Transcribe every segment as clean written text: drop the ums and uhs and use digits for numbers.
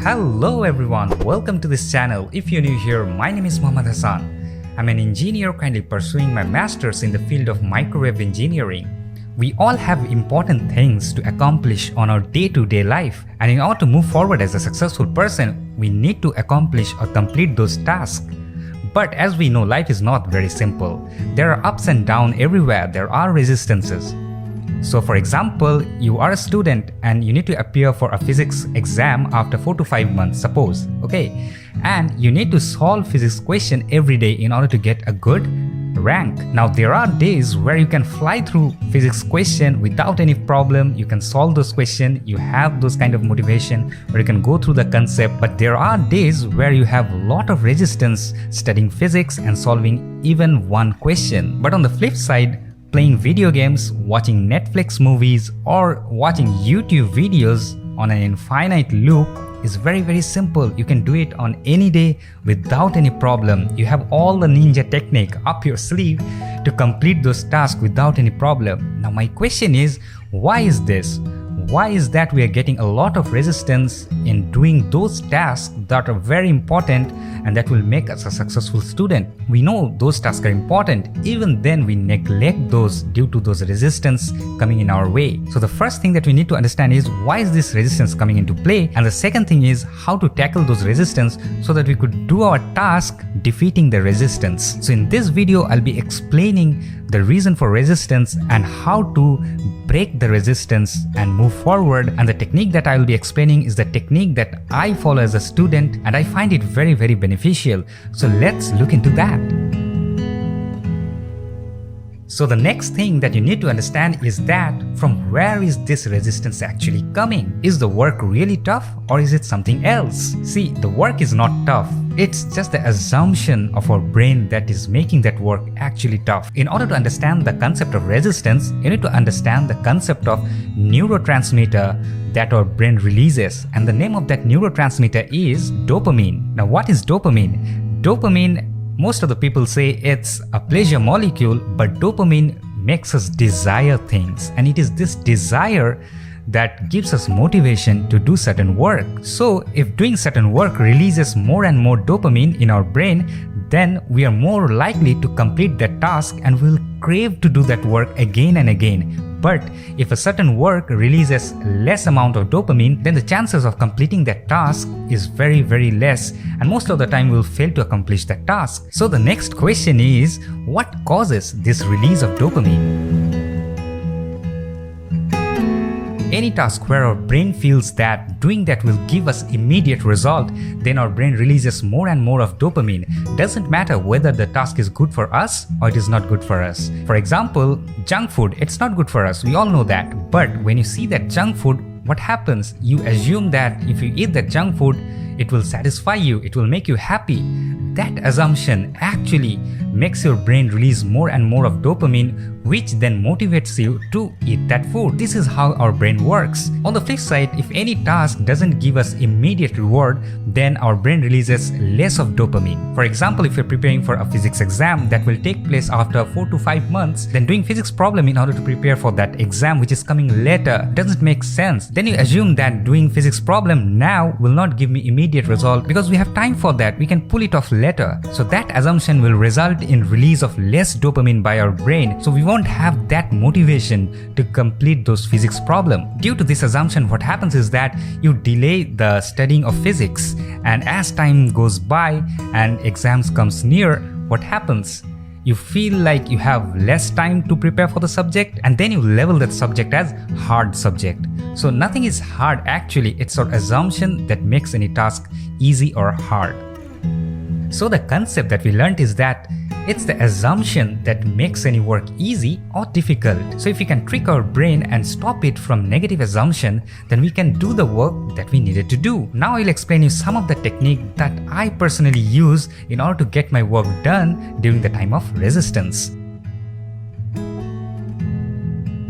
Hello everyone, welcome to this channel. If you're new here, my name is Muhammad Hasan. I'm an engineer currently pursuing my master's in the field of microwave engineering. We all have important things to accomplish on our day-to-day life, and in order to move forward as a successful person, we need to accomplish or complete those tasks. But as we know, life is not very simple. There are ups and downs everywhere, there are resistances. So for example, you are a student and you need to appear for a physics exam after 4 to 5 months, suppose, okay? And you need to solve physics question every day in order to get a good rank. Now there are days where you can fly through physics question without any problem, you can solve those questions, you have those kind of motivation, or you can go through the concept. But there are days where you have a lot of resistance studying physics and solving even one question. But on the flip side, playing video games, watching Netflix movies, or watching YouTube videos on an infinite loop is very simple. You can do it on any day without any problem. You have all the ninja technique up your sleeve to complete those tasks without any problem. Now my question is, why is this? Why is that we are getting a lot of resistance in doing those tasks that are very important and that will make us a successful student? We know those tasks are important, even then we neglect those due to those resistance coming in our way. So the first thing that we need to understand is why is this resistance coming into play, and the second thing is how to tackle those resistance so that we could do our task defeating the resistance. So in this video, I'll be explaining the reason for resistance and how to break the resistance and move forward. And the technique that I will be explaining is the technique that I follow as a student, and I find it very beneficial. So let's look into that. So the next thing that you need to understand is that from where is this resistance actually coming? Is the work really tough, or is it something else? See, the work is not tough. It's just the assumption of our brain that is making that work actually tough. In order to understand the concept of resistance, you need to understand the concept of neurotransmitter that our brain releases. And the name of that neurotransmitter is dopamine. Now what is dopamine? Dopamine, most of the people say it's a pleasure molecule, but dopamine makes us desire things. And it is this desire that gives us motivation to do certain work. So if doing certain work releases more and more dopamine in our brain, then we are more likely to complete that task and will crave to do that work again and again. But if a certain work releases less amount of dopamine, then the chances of completing that task is very less, and most of the time we'll fail to accomplish that task. So the next question is, what causes this release of dopamine? Any task where our brain feels that doing that will give us immediate result, then our brain releases more and more of dopamine. Doesn't matter whether the task is good for us or it is not good for us. For example, junk food, it's not good for us, we all know that. But when you see that junk food, what happens? You assume that if you eat that junk food, it will satisfy you, it will make you happy. That assumption actually makes your brain release more and more of dopamine, which then motivates you to eat that food. This is how our brain works. On the flip side, if any task doesn't give us immediate reward, then our brain releases less of dopamine. For example, if you're preparing for a physics exam that will take place after 4 to 5 months, then doing physics problem in order to prepare for that exam which is coming later doesn't make sense. Then you assume that doing physics problem now will not give me immediate result because we have time for that, we can pull it off later. So that assumption will result in release of less dopamine by our brain, so we won't have that motivation to complete those physics problem. Due to this assumption, what happens is that you delay the studying of physics, and as time goes by and exams comes near, what happens? You feel like you have less time to prepare for the subject, and then you level that subject as hard subject. So nothing is hard actually, it's our assumption that makes any task easy or hard. So the concept that we learned is that it's the assumption that makes any work easy or difficult. So if we can trick our brain and stop it from negative assumption, then we can do the work that we needed to do. Now I'll explain you some of the technique that I personally use in order to get my work done during the time of resistance.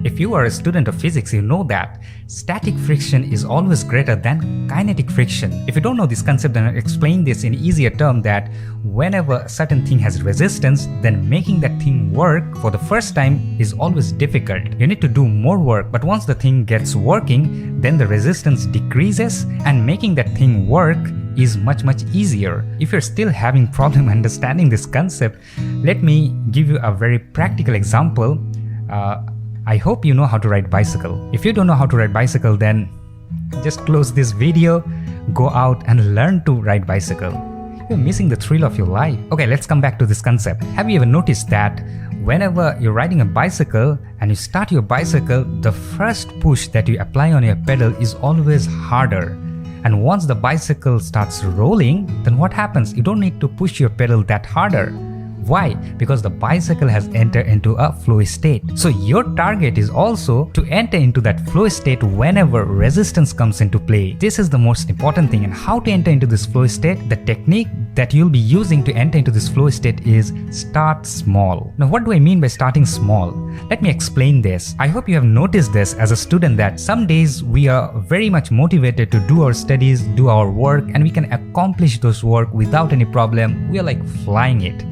If If you are a student of physics, you know that static friction is always greater than kinetic friction. If you don't know this concept, then I'll explain this in easier term that whenever a certain thing has resistance, then making that thing work for the first time is always difficult. You need to do more work, but once the thing gets working, then the resistance decreases and making that thing work is much easier. If you're still having problem understanding this concept, let me give you a very practical example. I hope you know how to ride bicycle. If you don't know how to ride bicycle, then just close this video, go out and learn to ride bicycle. You're missing the thrill of your life. Okay, let's come back to this concept. Have you ever noticed that whenever you're riding a bicycle and you start your bicycle, the first push that you apply on your pedal is always harder. And once the bicycle starts rolling, then what happens? You don't need to push your pedal that harder. Why? Because the bicycle has entered into a flow state. So your target is also to enter into that flow state whenever resistance comes into play. This is the most important thing. And how to enter into this flow state? The technique that you'll be using to enter into this flow state is start small. Now, what do I mean by starting small? Let me explain this. I hope you have noticed this as a student that some days we are very much motivated to do our studies, do our work, and we can accomplish those work without any problem. We are like flying it.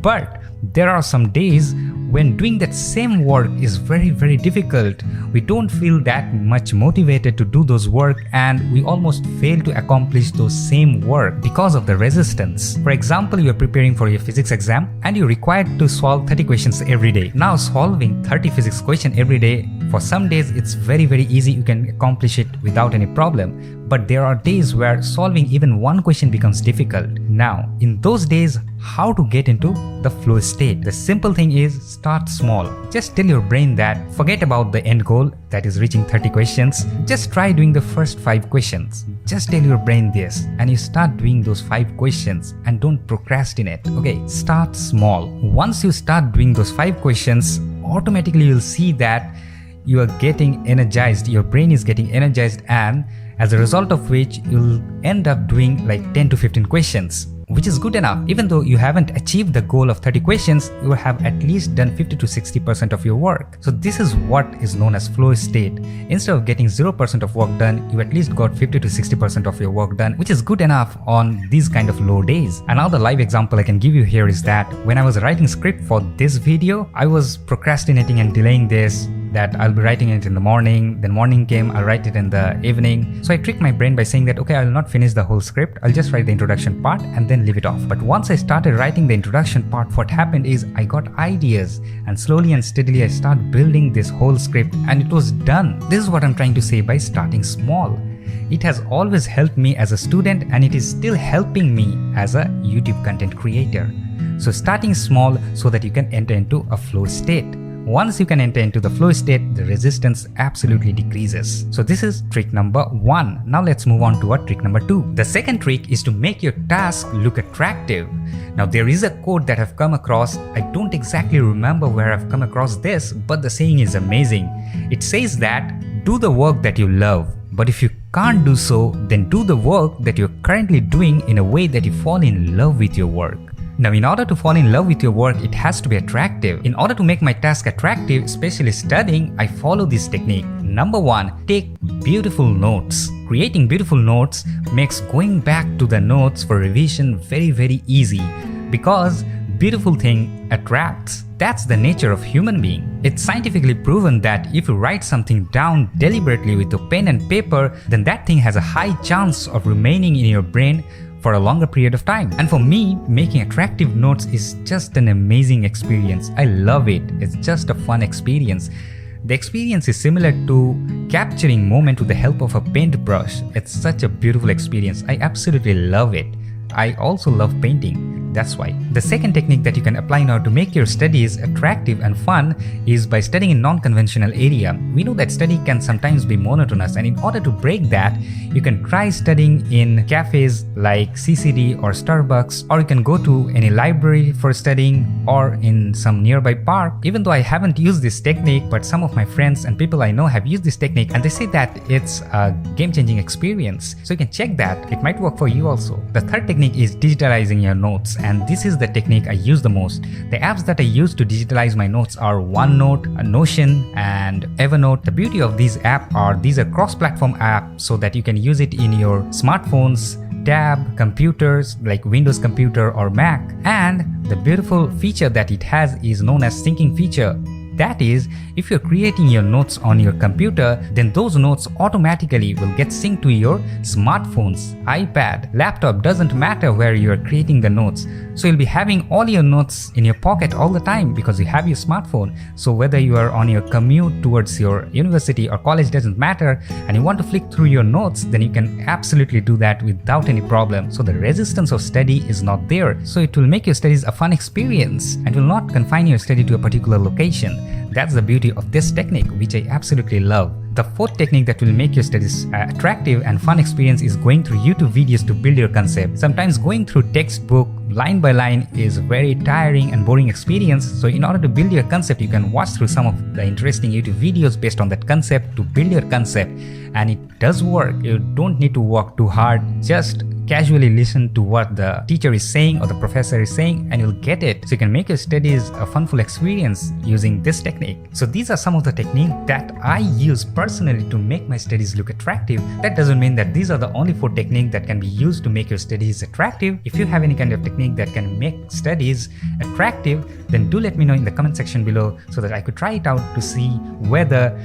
But there are some days when doing that same work is very difficult. We don't feel that much motivated to do those work and we almost fail to accomplish those same work because of the resistance. For example, you are preparing for your physics exam and you're required to solve 30 questions every day. Now solving 30 physics questions every day, for some days it's very easy, you can accomplish it without any problem. But there are days where solving even one question becomes difficult. Now, in those days, how to get into the flow state? The simple thing is start small. Just tell your brain that forget about the end goal, that is reaching 30 questions. Just try doing the first 5 questions. Just tell your brain this and you start doing those 5 questions and don't procrastinate. Okay, start small. Once you start doing those 5 questions, automatically you'll see that you are getting energized, your brain is getting energized, and as a result of which you'll end up doing like 10 to 15 questions, which is good enough. Even though you haven't achieved the goal of 30 questions, you have at least done 50 to 60% of your work. So this is what is known as flow state. Instead of getting 0% of work done, you at least got 50 to 60% of your work done, which is good enough on these kind of low days. Another live example I can give you here is that when I was writing script for this video, I was procrastinating and delaying this, that I'll be writing it in the morning, then morning came, I'll write it in the evening. So I tricked my brain by saying that, okay, I'll not finish the whole script, I'll just write the introduction part and then leave it off. But once I started writing the introduction part, what happened is I got ideas and slowly and steadily I started building this whole script and it was done. This is what I'm trying to say by starting small. It has always helped me as a student and it is still helping me as a YouTube content creator. So starting small so that you can enter into a flow state. Once you can enter into the flow state, the resistance absolutely decreases. So this is trick number 1. Now let's move on to our trick number 2. The second trick is to make your task look attractive. Now there is a quote that I've come across. I don't exactly remember where I've come across this, but the saying is amazing. It says that do the work that you love, but if you can't do so, then do the work that you're currently doing in a way that you fall in love with your work. Now, in order to fall in love with your work, it has to be attractive. In order to make my task attractive, especially studying, I follow this technique. Number 1, take beautiful notes. Creating beautiful notes makes going back to the notes for revision very easy because beautiful thing attracts. That's the nature of human being. It's scientifically proven that if you write something down deliberately with a pen and paper, then that thing has a high chance of remaining in your brain for a longer period of time. And for me, making attractive notes is just an amazing experience. I love it. It's just a fun experience. The experience is similar to capturing moment with the help of a paintbrush. It's such a beautiful experience. I absolutely love it. I also love painting. That's why. The second technique that you can apply now to make your studies attractive and fun is by studying in non-conventional area. We know that study can sometimes be monotonous, and in order to break that, you can try studying in cafes like CCD or Starbucks, or you can go to any library for studying or in some nearby park. Even though I haven't used this technique, but some of my friends and people I know have used this technique and they say that it's a game-changing experience. So you can check that. It might work for you also. The third technique is digitalizing your notes. and this is the technique I use the most. The apps that I use to digitalize my notes are OneNote, Notion, and Evernote. The beauty of these apps are these are cross-platform apps so that you can use it in your smartphones, tab, computers like Windows computer or Mac. And the beautiful feature that it has is known as syncing feature. That is, if you're creating your notes on your computer, then those notes automatically will get synced to your smartphones, iPad, laptop, doesn't matter where you're creating the notes. So you'll be having all your notes in your pocket all the time because you have your smartphone. So whether you are on your commute towards your university or college, doesn't matter, and you want to flick through your notes, then you can absolutely do that without any problem. So the resistance of study is not there. So it will make your studies a fun experience and will not confine your study to a particular location. That's the beauty of this technique, which I absolutely love. The fourth technique that will make your studies attractive and fun experience is going through YouTube videos to build your concept. Sometimes going through textbook line by line is very tiring and boring experience. So in order to build your concept, you can watch through some of the interesting YouTube videos based on that concept to build your concept. And it does work. You don't need to work too hard. Just casually listen to what the teacher is saying or the professor is saying and you'll get it. So you can make your studies a funful experience using this technique. So these are some of the techniques that I use personally to make my studies look attractive. That doesn't mean that these are the only 4 techniques that can be used to make your studies attractive. If you have any kind of technique that can make studies attractive, then do let me know in the comment section below so that I could try it out to see whether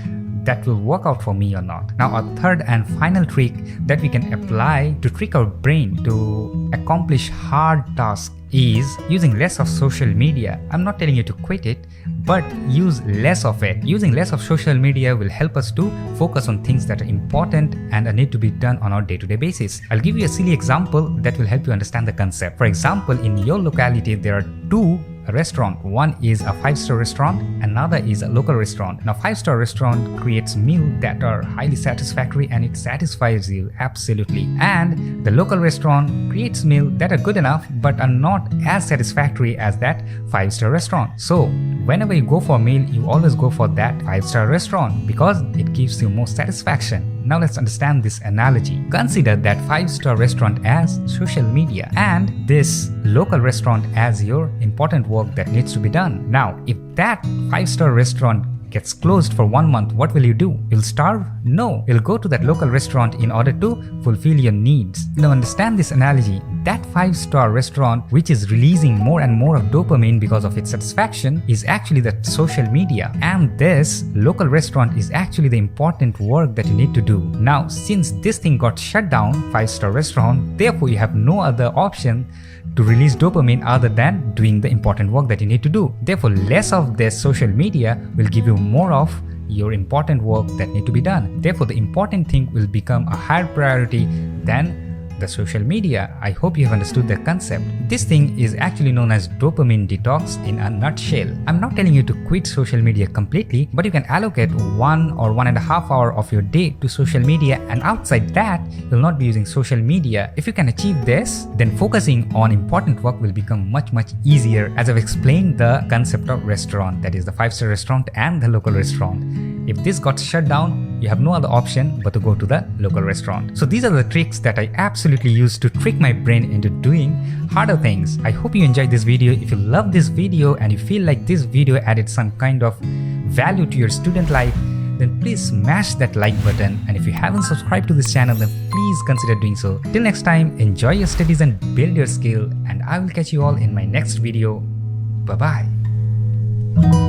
that will work out for me or not. Now, our third and final trick that we can apply to trick our brain to accomplish hard tasks is using less of social media. I'm not telling you to quit it, but use less of it. Using less of social media will help us to focus on things that are important and need to be done on our day-to-day basis. I'll give you a silly example that will help you understand the concept. For example, in your locality, there are 2 restaurant. One is a 5-star restaurant, another is a local restaurant. Now 5-star restaurant creates meals that are highly satisfactory and it satisfies you absolutely, and the local restaurant creates meals that are good enough but are not as satisfactory as that 5-star restaurant. So whenever you go for a meal, you always go for that 5-star restaurant because it gives you more satisfaction. Now let's understand this analogy. Consider that 5-star restaurant as social media and this local restaurant as your important work that needs to be done. Now, if that 5-star restaurant gets closed for 1 month, what will you do? You'll starve? No, you'll go to that local restaurant in order to fulfill your needs. Now understand this analogy. That 5-star restaurant, which is releasing more and more of dopamine because of its satisfaction, is actually the social media, and this local restaurant is actually the important work that you need to do. Now, since this thing got shut down, 5-star restaurant, therefore you have no other option to release dopamine other than doing the important work that you need to do. Therefore, less of this social media will give you more of your important work that need to be done. Therefore, the important thing will become a higher priority than the social media. I hope you have understood the concept. This thing is actually known as dopamine detox in a nutshell. I'm not telling you to quit social media completely, but you can allocate 1 or 1.5 hours of your day to social media, and outside that, you'll not be using social media. If you can achieve this, then focusing on important work will become much easier, as I've explained the concept of restaurant, that is the 5-star restaurant and the local restaurant. If this got shut down, you have no other option but to go to the local restaurant. So these are the tricks that I absolutely use to trick my brain into doing harder things. I hope you enjoyed this video. If you love this video and you feel like this video added some kind of value to your student life, then please smash that like button. And if you haven't subscribed to this channel, then please consider doing so. Till next time, enjoy your studies and build your skill, and I will catch you all in my next video. Bye-bye.